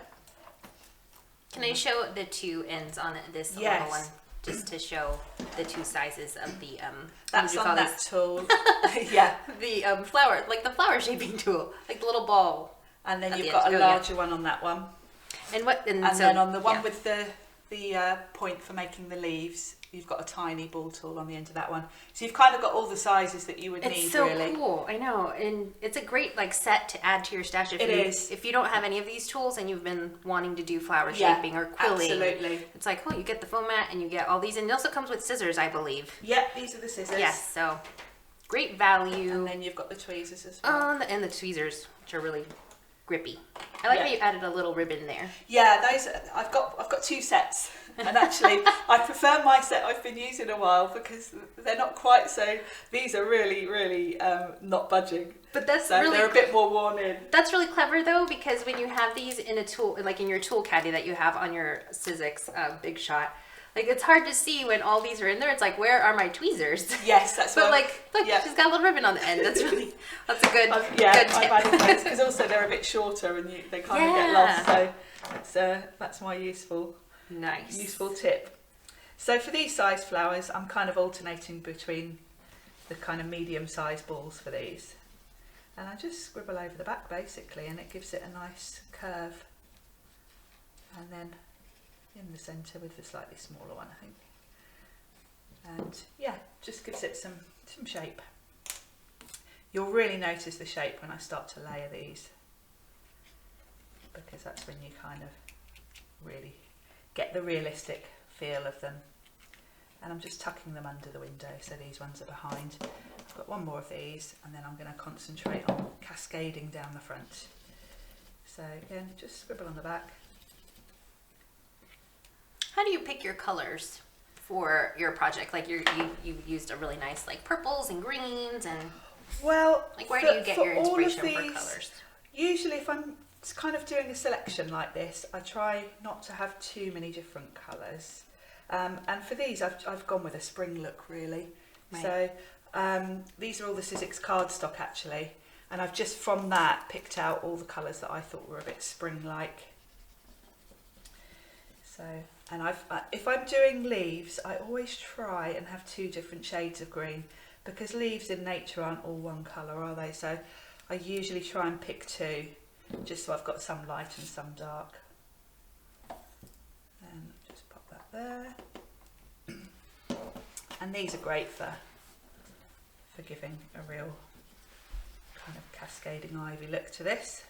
Can I show the 2 ends on this Yes. little one, just to show the 2 sizes of the That's on that tool. Yeah. The flower, like the flower shaping tool, like the little ball. And then At you've the got end. a larger one on that one. And what? And so, then on the one with the point for making the leaves, you've got a tiny ball tool on the end of that one. So you've kind of got all the sizes that you would need, it's so really. cool. I know, and it's a great like set to add to your stash. If you don't have any of these tools and you've been wanting to do flower shaping or quilling, absolutely. It's like, oh, you get the foam mat and you get all these, and it also comes with scissors, I believe. Yeah, these are the scissors. Yes, so great value. And then you've got the tweezers as well. And the tweezers, which are really grippy. I like Yeah. how you added a little ribbon there. Yeah, those I've got 2 sets, and actually I prefer my set I've been using a while because they're not quite so. These are really not budging. But that's So really they're a bit more worn in. That's really clever though, because when you have these in a tool, like in your tool caddy that you have on your Sizzix Big Shot, like it's hard to see when all these are in there. It's like, where are my tweezers? Yes, that's But what. like, look, yeah. she's got a little ribbon on the end. That's a good good I've tip. added those because also they're a bit shorter and they kind of get lost. So that's my useful Nice. tip. So for these size flowers, I'm kind of alternating between the kind of medium-sized balls for these, and I just scribble over the back basically, and it gives it a nice curve. And then in the centre with the slightly smaller one, I think. And yeah, just gives it some shape. You'll really notice the shape when I start to layer these, because that's when you kind of really get the realistic feel of them. And I'm just tucking them under the window, so these ones are behind. I've got one more of these, and then I'm going to concentrate on cascading down the front. So again, just scribble on the back. How do you pick your colors for your project? Like you used a really nice like purples and greens and Well, like where do you get your all of inspiration for these, colors? Usually if I'm kind of doing a selection like this, I try not to have too many different colours. And for these, I've gone with a spring look really. Right. So these are all the Sizzix cardstock actually, and I've just from that picked out all the colours that I thought were a bit spring-like. So, and if I'm doing leaves, I always try and have 2 different shades of green, because leaves in nature aren't all one colour, are they? So I usually try and pick 2, just so I've got some light and some dark. And just pop that there. And these are great for giving a real kind of cascading ivy look to this.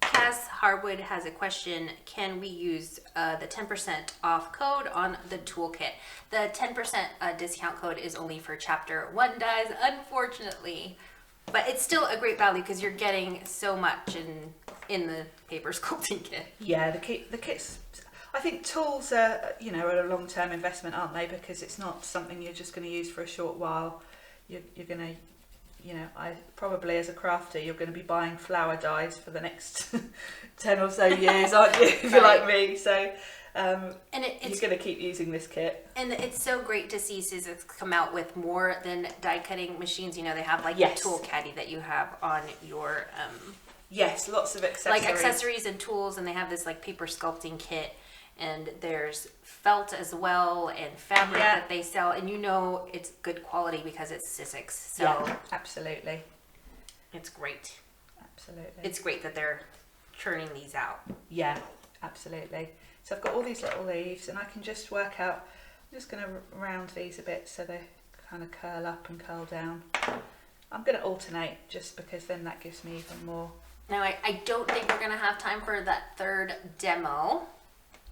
Cass Harwood has a question. Can we use the 10% off code on the toolkit? The 10% discount code is only for chapter 1 dies, unfortunately. But it's still a great value because you're getting so much in the paper sculpting kit. Yeah, the kits. I think tools are, are a long-term investment, aren't they? Because it's not something you're just going to use for a short while. You're going to, I probably as a crafter, you're going to be buying flower dies for the next 10 or so years, aren't you? If you're like me. So and you're going to keep using this kit. And it's so great to see Sizzix come out with more than die cutting machines. They have like Yes. the tool caddy that you have on your Yes, lots of accessories. like accessories and tools, and they have this like paper sculpting kit, and there's felt as well and fabric that they sell, and it's good quality because it's Sizzix. So yeah, absolutely. it's great. Absolutely. It's great that they're churning these out. Yeah, absolutely. So I've got all these little leaves, and I can just work out, I'm just going to round these a bit so they kind of curl up and curl down. I'm going to alternate just because then that gives me even more. Now, I don't think we're going to have time for that third demo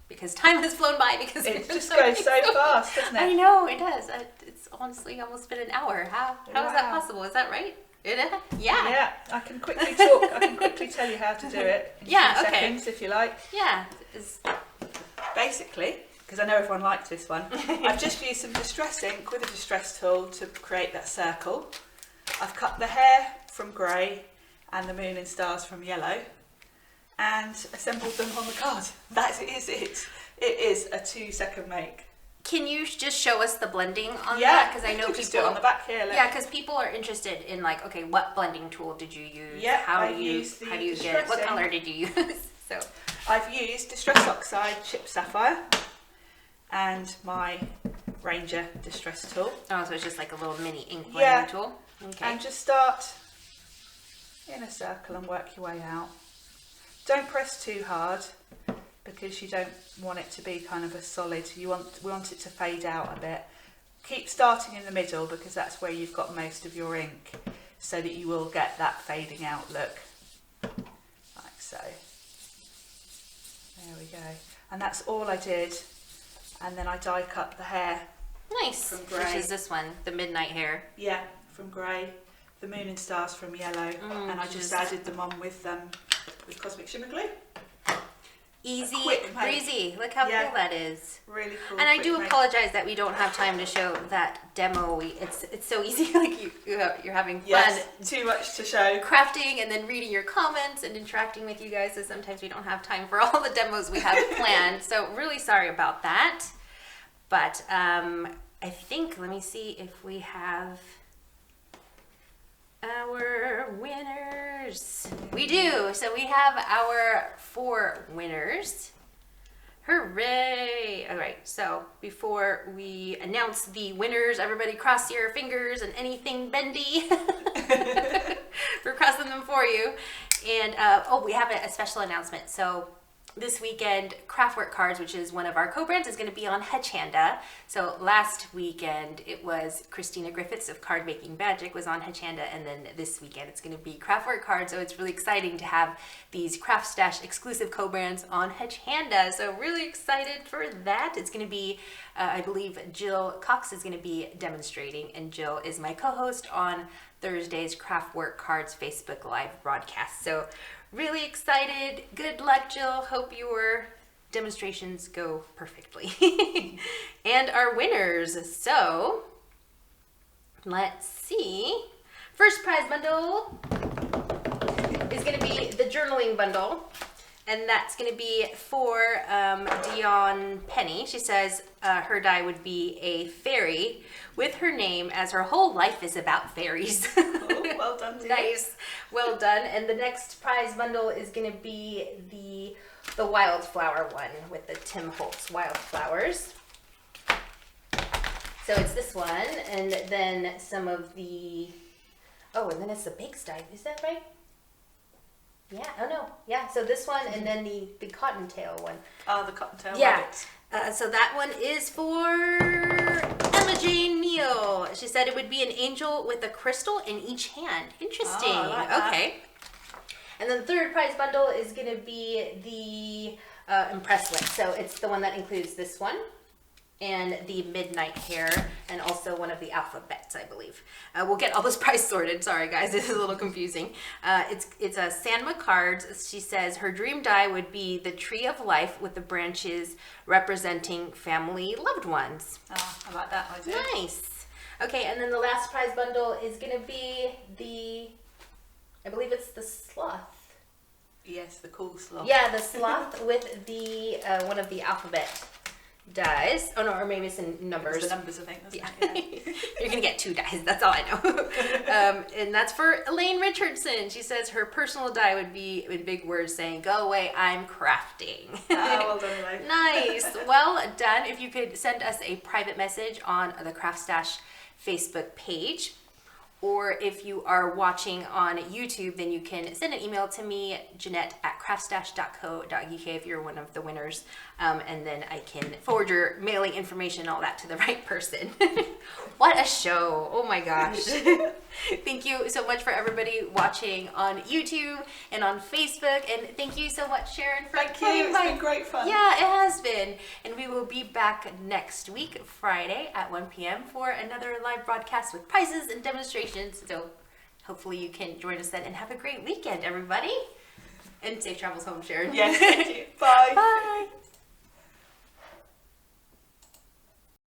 because time has flown by because It just goes so fast, doesn't it? I know, it does. It's honestly almost been an hour. How is that Wow. possible? Is that right? Yeah. Yeah, I can quickly talk. I can quickly tell you how to do it in Yeah, 2 okay. seconds if you like. Yeah. Basically, because I know everyone likes this one, I've just used some distress ink with a distress tool to create that circle. I've cut the hair from grey and the moon and stars from yellow and assembled them on the card. That is it. It is a 2-second make. Can you just show us the blending on Yeah, that? Because I know you people just do it on the back here. Look. Yeah, because people are interested in like, okay, what blending tool did you use? Yeah, how I do you used the get it? What distress ink. color did you use? So I've used Distress Oxide Chip Sapphire and my Ranger Distress tool. so it's just like a little mini ink blending Yeah. tool. Okay. And just start in a circle and work your way out. Don't press too hard because you don't want it to be kind of a solid. We want it to fade out a bit. Keep starting in the middle because that's where you've got most of your ink, so that you will get that fading out look, like so. There we go. And that's all I did. And then I die cut the hair. Nice. From grey. Which is this one, the midnight hair. Yeah, from grey. the moon and stars from yellow, and I just added them on with Cosmic Shimmer Glue. Easy, quick make. breezy. Look how cool that is. Really cool. And I do make. apologize that we don't have time to show that demo. It's so easy. Like you're having fun. Yes, too much to show. Crafting and then reading your comments and interacting with you guys. So sometimes we don't have time for all the demos we have planned. So really sorry about that. But I think, let me see if we have our winners. We do. So we have our 4 winners. Hooray! All right, so before we announce the winners, everybody cross your fingers and anything bendy. We're crossing them for you. And we have a special announcement. So this weekend, Craftwork Cards, which is one of our co-brands, is going to be on Hachanda. So last weekend, it was Christina Griffiths of Card Making Magic was on Hachanda, and then this weekend, it's going to be Craftwork Cards. So it's really exciting to have these Craft Stash exclusive co-brands on Hachanda. So really excited for that. It's going to be, I believe Jill Cox is going to be demonstrating, and Jill is my co-host on Thursday's Craftwork Cards Facebook Live broadcast. So really excited. Good luck, Jill. Hope your demonstrations go perfectly. And our winners. So let's see. First prize bundle is going to be the journaling bundle. And that's going to be for Dion Penny. She says her die would be a fairy with her name, as her whole life is about fairies. Oh, well done, dear. Nice. Well done. And the next prize bundle is going to be the wildflower one with the Tim Holtz wildflowers. So it's this one, and then some of the, and then it's the Bakes die. Is that right? Yeah, oh no, yeah, so this one and then the cottontail one. Oh, the cottontail rabbit. rabbit. So that one is for Emma Jane Neal. She said it would be an angel with a crystal in each hand. Interesting. Oh, I like that. Okay. And then the third prize bundle is going to be the Impress Link. So it's the one that includes this one and the Midnight Hair, and also one of the alphabets, I believe. We'll get all those price sorted. Sorry, guys, this is a little confusing. It's a Sanma cards. She says her dream die would be the Tree of Life with the branches representing family loved ones. Oh, I like that idea. Nice. Okay, and then the last prize bundle is going to be I believe it's the sloth. Yes, the cool sloth. Yeah, the sloth with the one of the alphabet dies. Oh no, or maybe it's in numbers. It's the numbers, I think. Yeah. It? Yeah. You're gonna get 2 dies. That's all I know. And that's for Elaine Richardson. She says her personal die would be in big words saying, "Go away, I'm crafting." Oh, well done, Elaine. Nice. Well done. If you could send us a private message on the Craft Stash Facebook page, or if you are watching on YouTube, then you can send an email to me, Jeanette@craftstash.co.uk, if you're one of the winners. And then I can forward your mailing information, all that, to the right person. What a show. Oh my gosh. Thank you so much for everybody watching on YouTube and on Facebook. And thank you so much, Sharon, for Thank coming you. It's by. been great fun. Yeah, it has been. And we will be back next week, Friday at 1 p.m. for another live broadcast with prizes and demonstrations. So hopefully you can join us then, and have a great weekend, everybody. And safe travels home, Sharon. Yes, thank you. Bye. Bye.